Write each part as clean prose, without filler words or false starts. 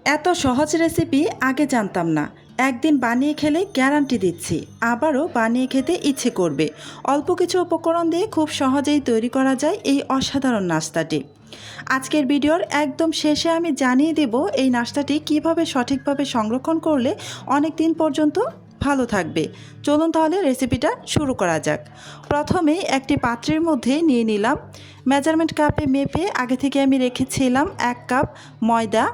এত সহজ রেসিপি আগে জানতাম না। একদিন বানিয়ে খেলে গ্যারান্টি দিচ্ছি আবারও বানিয়ে খেতে ইচ্ছে করবে। অল্প কিছু উপকরণ দিয়ে খুব সহজেই তৈরি করা যায় এই অসাধারণ নাস্তাটি। আজকের ভিডিওর একদম শেষে আমি জানিয়ে দেব এই নাস্তাটি কিভাবে সঠিকভাবে সংরক্ষণ করলে অনেক দিন পর্যন্ত ভালো থাকবে। চলুন তাহলে রেসিপিটা শুরু করা যাক। প্রথমেই একটি পাত্রের মধ্যে নিয়ে নিলাম মেজারমেন্ট কাপে মেপে আগে থেকে আমি রেখেছিলাম 1 কাপ ময়দা।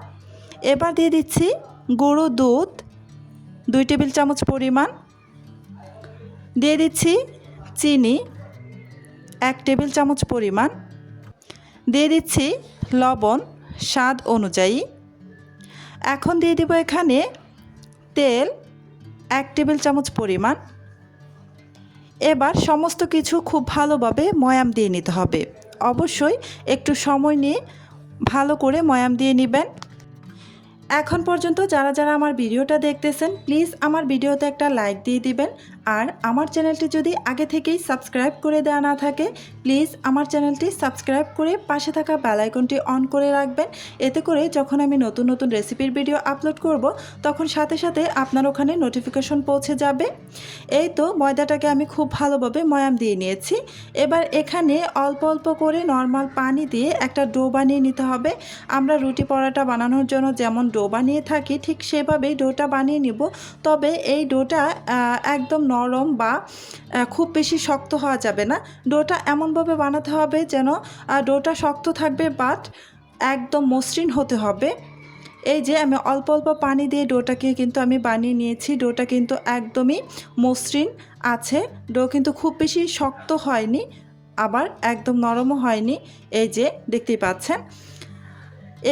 এবার দিয়ে দিচ্ছি গুঁড়ো দুধ 2 টেবিল চামচ পরিমাণ, দিয়ে দিচ্ছি চিনি 1 টেবিল চামচ পরিমাণ, দিয়ে দিচ্ছি লবণ স্বাদ অনুযায়ী। এখন দিয়ে দেব এখানে তেল 1 টেবিল চামচ পরিমাণ। এবার সমস্ত কিছু খুব ভালোভাবে ময়াম দিয়ে নিতে হবে। অবশ্যই একটু সময় নিয়ে ভালো করে ময়াম দিয়ে নেবেন। এখন পর্যন্ত যারা যারা আমার ভিডিওটা দেখতেছেন প্লিজ আমার ভিডিওতে একটা লাইক দিয়ে দিবেন। আর আমার চ্যানেলটি যদি আগে থেকেই সাবস্ক্রাইব করে দেওয়া না থাকে প্লিজ আমার চ্যানেলটি সাবস্ক্রাইব করে পাশে থাকা বেল আইকনটি অন করে রাখবেন। এতে করে যখন আমি নতুন নতুন রেসিপির ভিডিও আপলোড করব তখন সাথে সাথে আপনার ওখানে নোটিফিকেশন পৌঁছে যাবে। এই তো ময়দাটাকে আমি খুব ভালোভাবে ময়াম দিয়ে নিয়েছি। এবার এখানে অল্প অল্প করে নর্মাল পানি দিয়ে একটা ডো বানিয়ে নিতে হবে। আমরা রুটি পরোটা বানানোর জন্য যেমন ডো বানিয়ে থাকি ঠিক সেভাবেই ডোটা বানিয়ে নিব। তবে এই ডোটা একদম নরম বা খুব বেশি শক্ত হওয়া যাবে না। ডোটা এমনভাবে বানাতে হবে যেন ডোটা শক্ত থাকবে বাট একদম মসৃণ হতে হবে। এই যে আমি অল্প অল্প পানি দিয়ে ডোটাকে কিন্তু আমি বানিয়ে নিয়েছি। ডোটা কিন্তু একদমই মসৃণ আছে। ডো কিন্তু খুব বেশি শক্ত হয়নি আবার একদম নরমও হয়নি। এই যে দেখতেই পাচ্ছেন।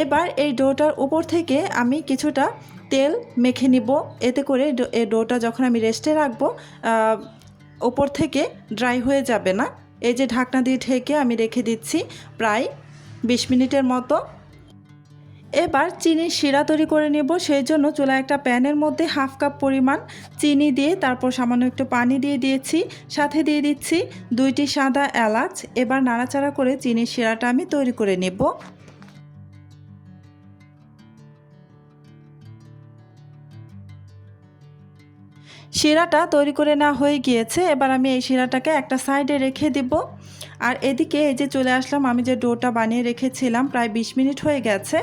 এবার এই ডোটার উপর থেকে আমি কিছুটা তেল মেখে নিব। এতে করে এই ডোটা যখন আমি রেস্টে রাখবো উপর থেকে ড্রাই হয়ে যাবে না। এই যে ঢাকনা দিয়ে ঢেকে আমি রেখে দিচ্ছি প্রায় 20 মিনিটের মতো। এবার চিনির শিরা তৈরি করে নেব। সেই জন্য চুলায় একটা প্যানের মধ্যে 1/2 কাপ পরিমাণ চিনি দিয়ে তারপর সামান্য একটু পানি দিয়ে দিয়েছি। সাথে দিয়ে দিচ্ছি 2টি সাদা এলাচ। এবার নাড়াচাড়া করে চিনির শিরাটা আমি তৈরি করে নেব। শিরাটা তৈরি করে নেওয়া হয়ে গিয়েছে। এবার আমি এই শিরাটাকে একটা সাইডে রেখে দেব। আর এদিকে এই যে চলে আসলাম, আমি যে ডোটা বানিয়ে রেখেছিলাম প্রায় 20 মিনিট হয়ে গেছে।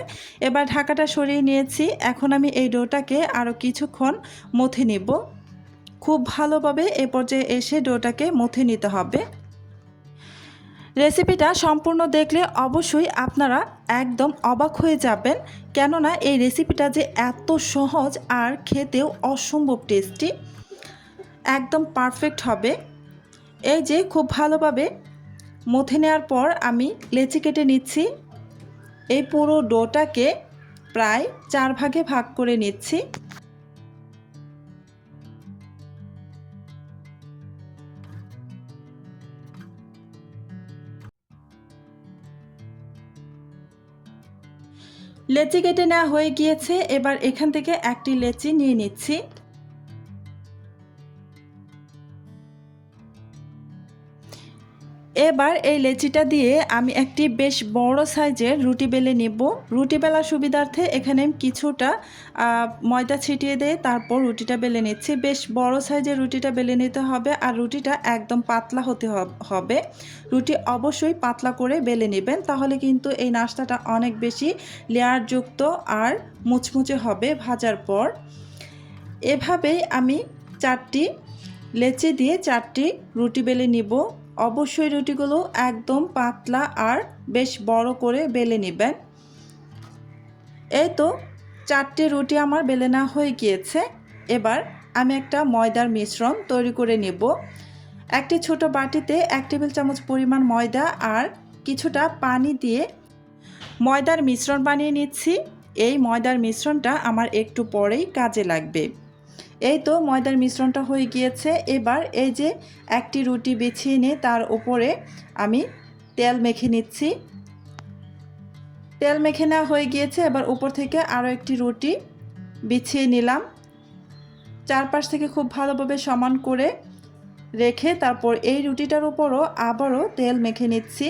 এবার ঢাকাটা সরিয়ে নিয়েছি। এখন আমি এই ডোটাকে আরও কিছুক্ষণ মথে নিব। খুব ভালোভাবে এ পর্যায়ে এসে ডোটাকে মথে নিতে হবে। রেসিপিটা সম্পূর্ণ দেখলে অবশ্যই আপনারা একদম অবাক হয়ে যাবেন, কেননা এই রেসিপিটা যে এত সহজ আর খেতেও অসম্ভব টেস্টি, একদম পারফেক্ট হবে। এই যে খুব ভালোভাবে মথে নেওয়ার পর আমি লেচি কেটে নিচ্ছি। এই পুরো ডোটাকে প্রায় 4 ভাগে ভাগ করে নিচ্ছি। লেচি কেটে নেওয়া হয়ে গিয়েছে। এবার এখান থেকে একটি লেচি নিয়ে নিচ্ছি। এবার এই লেচিটা দিয়ে আমি একটি বেশ বড় সাইজের রুটি বেলে নেব। রুটি বেলার সুবিধার্থে এখানে কিছুটা ময়দা ছিটিয়ে দিয়ে তারপর রুটিটা বেলে নিচ্ছি। বেশ বড় সাইজের রুটিটা বেলে নিতে হবে আর রুটিটা একদম পাতলা হতে হবে। রুটি অবশ্যই পাতলা করে বেলে নেবেন, তাহলে কিন্তু এই নাস্তাটা অনেক বেশি লেয়ারযুক্ত আর মুচমুচে হবে ভাজার পর। এভাবেই আমি 4টি লেচি দিয়ে 4টি রুটি বেলে নিব। অবশ্যই রুটিগুলো একদম পাতলা আর বেশ বড় করে বেলে নেবেন। এই তো 4টি রুটি আমার বেলে নেওয়া হয়ে গিয়েছে। এবার আমি একটা ময়দার মিশ্রণ তৈরি করে নেব। একটি ছোট বাটিতে 1 টেবিল চামচ পরিমাণ ময়দা আর কিছুটা পানি দিয়ে ময়দার মিশ্রণ বানিয়ে নিচ্ছি। এই ময়দার মিশ্রণটা আমার একটু পরেই কাজে লাগবে। এই তো ময়দার মিশ্রণটা হয়ে গিয়েছে। এবার এই যে একটি রুটি বিছিয়ে নিয়ে তার উপরে আমি তেল মেখে নিচ্ছি। তেল মেখে নেওয়া হয়ে গিয়েছে। এবার উপর থেকে আরও একটি রুটি বিছিয়ে নিলাম। চারপাশ থেকে খুব ভালোভাবে সমান করে রেখে তারপর এই রুটিটার উপরও আবারও তেল মেখে নিচ্ছি।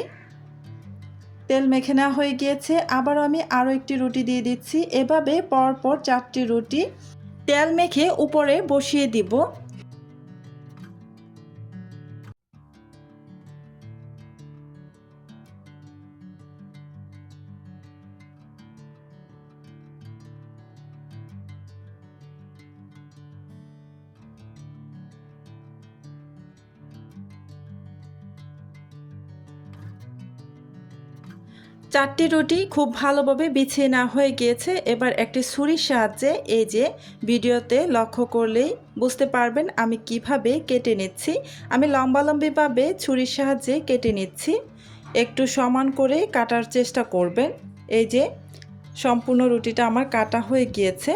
তেল মেখে নেওয়া হয়ে গিয়েছে। আবারও আমি আরও একটি রুটি দিয়ে দিচ্ছি। এভাবে পরপর 4টি রুটি তেল মেখে উপরে বসিয়ে দিব। চারটি রুটি খুব ভালোভাবে বিছিয়ে নেওয়া হয়ে গিয়েছে। এবার একটি ছুরির সাহায্যে এই যে ভিডিওতে লক্ষ্য করলেই বুঝতে পারবেন আমি কিভাবে কেটে নিচ্ছি। আমি লম্বালম্বিভাবে ছুরির সাহায্যে কেটে নিচ্ছি। একটু সমান করে কাটার চেষ্টা করবেন। এই যে সম্পূর্ণ রুটিটা আমার কাটা হয়ে গিয়েছে।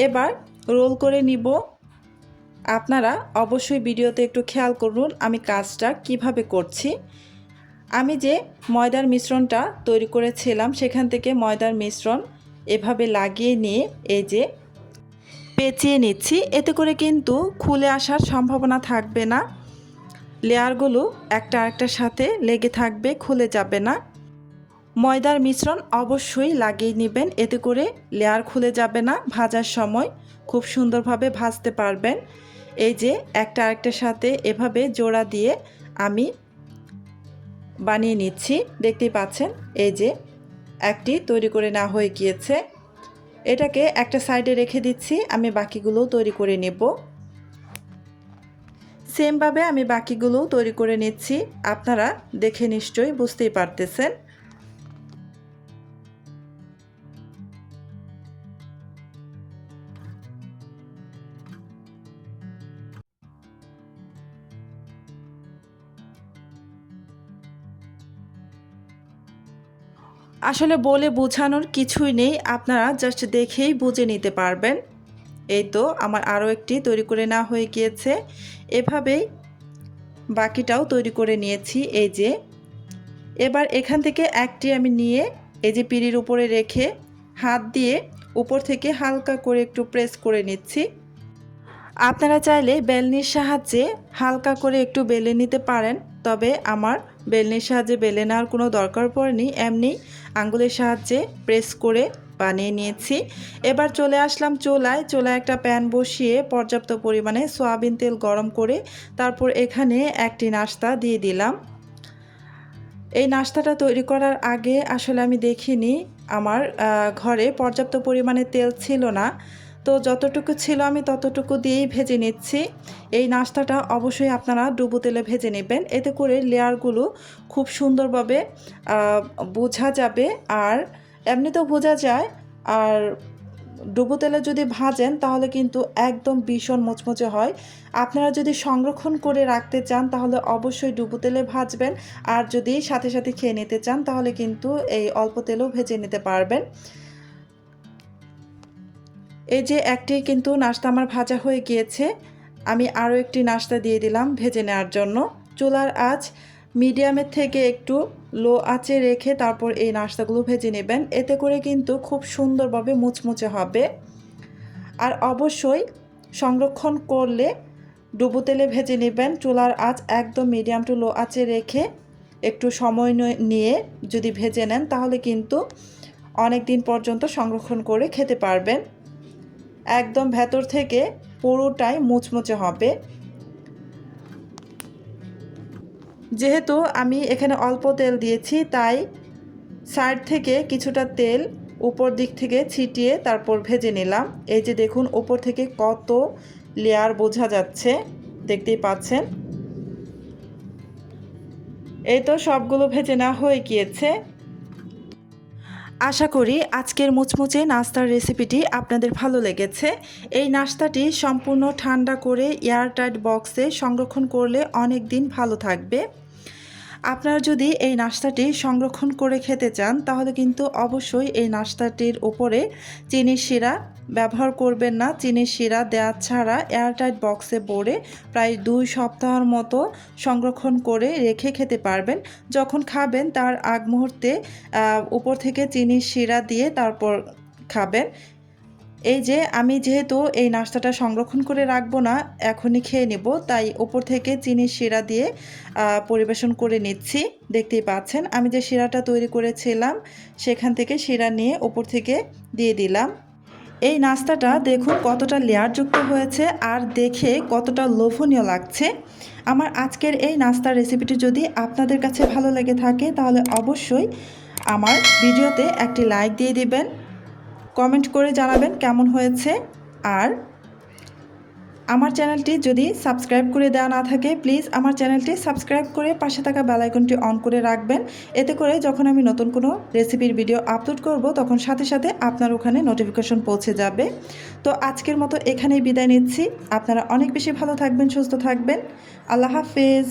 এবার রোল করে নিব। আপনারা অবশ্যই ভিডিওতে একটু খেয়াল করুন আমি কাজটা কিভাবে করছি। আমি যে ময়দার মিশ্রণটা তৈরি করেছিলাম সেখান থেকে ময়দার মিশ্রণ এভাবে লাগিয়ে নিয়ে এই যে পেঁচিয়ে নিচ্ছি। এতে করে কিন্তু খুলে আসার সম্ভাবনা থাকবে না। লেয়ারগুলো একটা আরেকটার সাথে লেগে থাকবে, খুলে যাবে না। ময়দার মিশ্রণ অবশ্যই লাগিয়ে নেবেন, এতে করে লেয়ার খুলে যাবে না। ভাজার সময় খুব সুন্দরভাবে ভাজতে পারবেন। এই যে একটা আরেকটার সাথে এভাবে জোড়া দিয়ে আমি বানিয়ে নিচ্ছি। দেখতেই পাচ্ছেন এই যে একটি তৈরি করে নেওয়া হয়ে গিয়েছে। এটাকে একটা সাইডে রেখে দিচ্ছি। আমি বাকিগুলোও তৈরি করে নেব। সেমভাবে আমি বাকিগুলোও তৈরি করে নিচ্ছি। আপনারা দেখে নিশ্চয়ই বুঝতেই পারতেছেন। আসলে বলে বোঝানোর কিছুই নেই, আপনারা জাস্ট দেখেই বুঝে নিতে পারবেন। এই তো আমার আরও একটি তৈরি করে নেওয়া হয়ে গিয়েছে। এভাবেই বাকিটাও তৈরি করে নিয়েছি। এই যে এবার এখান থেকে একটি আমি নিয়ে এই যে পিঁড়ির উপরে রেখে হাত দিয়ে উপর থেকে হালকা করে একটু প্রেস করে নিচ্ছি। আপনারা চাইলে বেলনির সাহায্যে হালকা করে একটু বেলে নিতে পারেন, তবে আমার বেলনির সাহায্যে বেলে নেওয়ার কোনো দরকার পড়েনি। এমনি আঙ্গুলের সাহায্যে প্রেস করে বানিয়ে নিয়েছি। এবার চলে আসলাম চুলায় একটা প্যান বসিয়ে পর্যাপ্ত পরিমাণে সয়াবিন তেল গরম করে তারপর এখানে একটি নাস্তা দিয়ে দিলাম। এই নাস্তাটা তৈরি করার আগে আসলে আমি দেখিনি, আমার ঘরে পর্যাপ্ত পরিমাণে তেল ছিল না। তো যতটুকু ছিল আমি ততটুকু দিয়েই ভেজে নিচ্ছি। এই নাস্তাটা অবশ্যই আপনারা ডুবো তেলে ভেজে নেবেন, এতে করে লেয়ারগুলো খুব সুন্দরভাবে বোঝা যাবে। আর এমনিতেও বোঝা যায়, আর ডুবো তেলে যদি ভাজেন তাহলে কিন্তু একদম ভীষণ মুচমুচে হয়। আপনারা যদি সংরক্ষণ করে রাখতে চান তাহলে অবশ্যই ডুবো তেলে ভাজবেন, আর যদি সাথে সাথে খেয়ে নিতে চান তাহলে কিন্তু এই অল্প তেলেও ভেজে নিতে পারবেন। এই যে একটি কিন্তু নাস্তা আমার ভাজা হয়ে গিয়েছে। আমি আরও একটি নাস্তা দিয়ে দিলাম ভেজে নেওয়ার জন্য। চুলার আঁচ মিডিয়ামের থেকে একটু লো আঁচে রেখে তারপর এই নাস্তাগুলো ভেজে নেবেন, এতে করে কিন্তু খুব সুন্দরভাবে মুচমুচে হবে। আর অবশ্যই সংরক্ষণ করলে ডুবো তেলে ভেজে নেবেন। চুলার আঁচ একদম মিডিয়াম টু লো আঁচে রেখে একটু সময় নিয়ে যদি ভেজে নেন তাহলে কিন্তু অনেক দিন পর্যন্ত সংরক্ষণ করে খেতে পারবেন। একদম ভেতর থেকে পুরোটাই মুচমুচে হবে। যেহেতু আমি এখানে অল্প তেল দিয়েছি তাই সাইড থেকে কিছুটা তেল উপর দিক থেকে ছিটিয়ে তারপর ভেজে নিলাম। এই যে দেখুন উপর থেকে কত লেয়ার বোঝা যাচ্ছে, দেখতেই পাচ্ছেন। এই তো সবগুলো ভেজে নেওয়া হয়ে গিয়েছে। আশা করি আজকের মুচমুচে নাস্তার রেসিপিটি আপনাদের ভালো লেগেছে। এই নাস্তাটি সম্পূর্ণ ঠান্ডা করে এয়ারটাইট বক্সে সংরক্ষণ করলে অনেক দিন ভালো থাকবে। আপনারা যদি এই নাস্তাটি সংরক্ষণ করে খেতে চান তাহলে কিন্তু অবশ্যই এই নাস্তাটির উপরে চিনির শিরা ব্যবহার করবেন না। চিনির শিরা দেওয়া ছাড়া এয়ারটাইট বক্সে ভরে প্রায় 2 সপ্তাহের মতো সংরক্ষণ করে রেখে খেতে পারবেন। যখন খাবেন তার আগ মুহূর্তে উপর থেকে চিনির শিরা দিয়ে তারপর খাবেন। এই যে আমি যেহেতু এই নাস্তাটা সংরক্ষণ করে রাখবো না, এখনই খেয়ে নেব, তাই উপর থেকে চিনির শিরা দিয়ে পরিবেশন করে নিচ্ছি। দেখতেই পাচ্ছেন আমি যে শিরাটা তৈরি করেছিলাম সেখান থেকে শিরা নিয়ে উপর থেকে দিয়ে দিলাম। এই নাস্তাটা দেখুন কতটা লেয়ারযুক্ত হয়েছে আর দেখে কতটা লোভনীয় লাগছে। আমার আজকের এই নাস্তার রেসিপিটি যদি আপনাদের কাছে ভালো লেগে থাকে তাহলে অবশ্যই আমার ভিডিওতে একটি লাইক দিয়ে দিবেন, কমেন্ট করে জানাবেন কেমন হয়েছে। আর আমার চ্যানেলটি যদি সাবস্ক্রাইব করে দেওয়া না থাকে প্লিজ আমার চ্যানেলটি সাবস্ক্রাইব করে পাশে থাকা বেল আইকনটি অন করে রাখবেন। এতে করে যখন আমি নতুন কোনো রেসিপির ভিডিও আপলোড করব তখন সাথে সাথে আপনার ওখানে নোটিফিকেশন পৌঁছে যাবে। তো আজকের মতো এখানেই বিদায় নিচ্ছি। আপনারা অনেক বেশি ভালো থাকবেন, সুস্থ থাকবেন। আল্লাহ হাফেজ।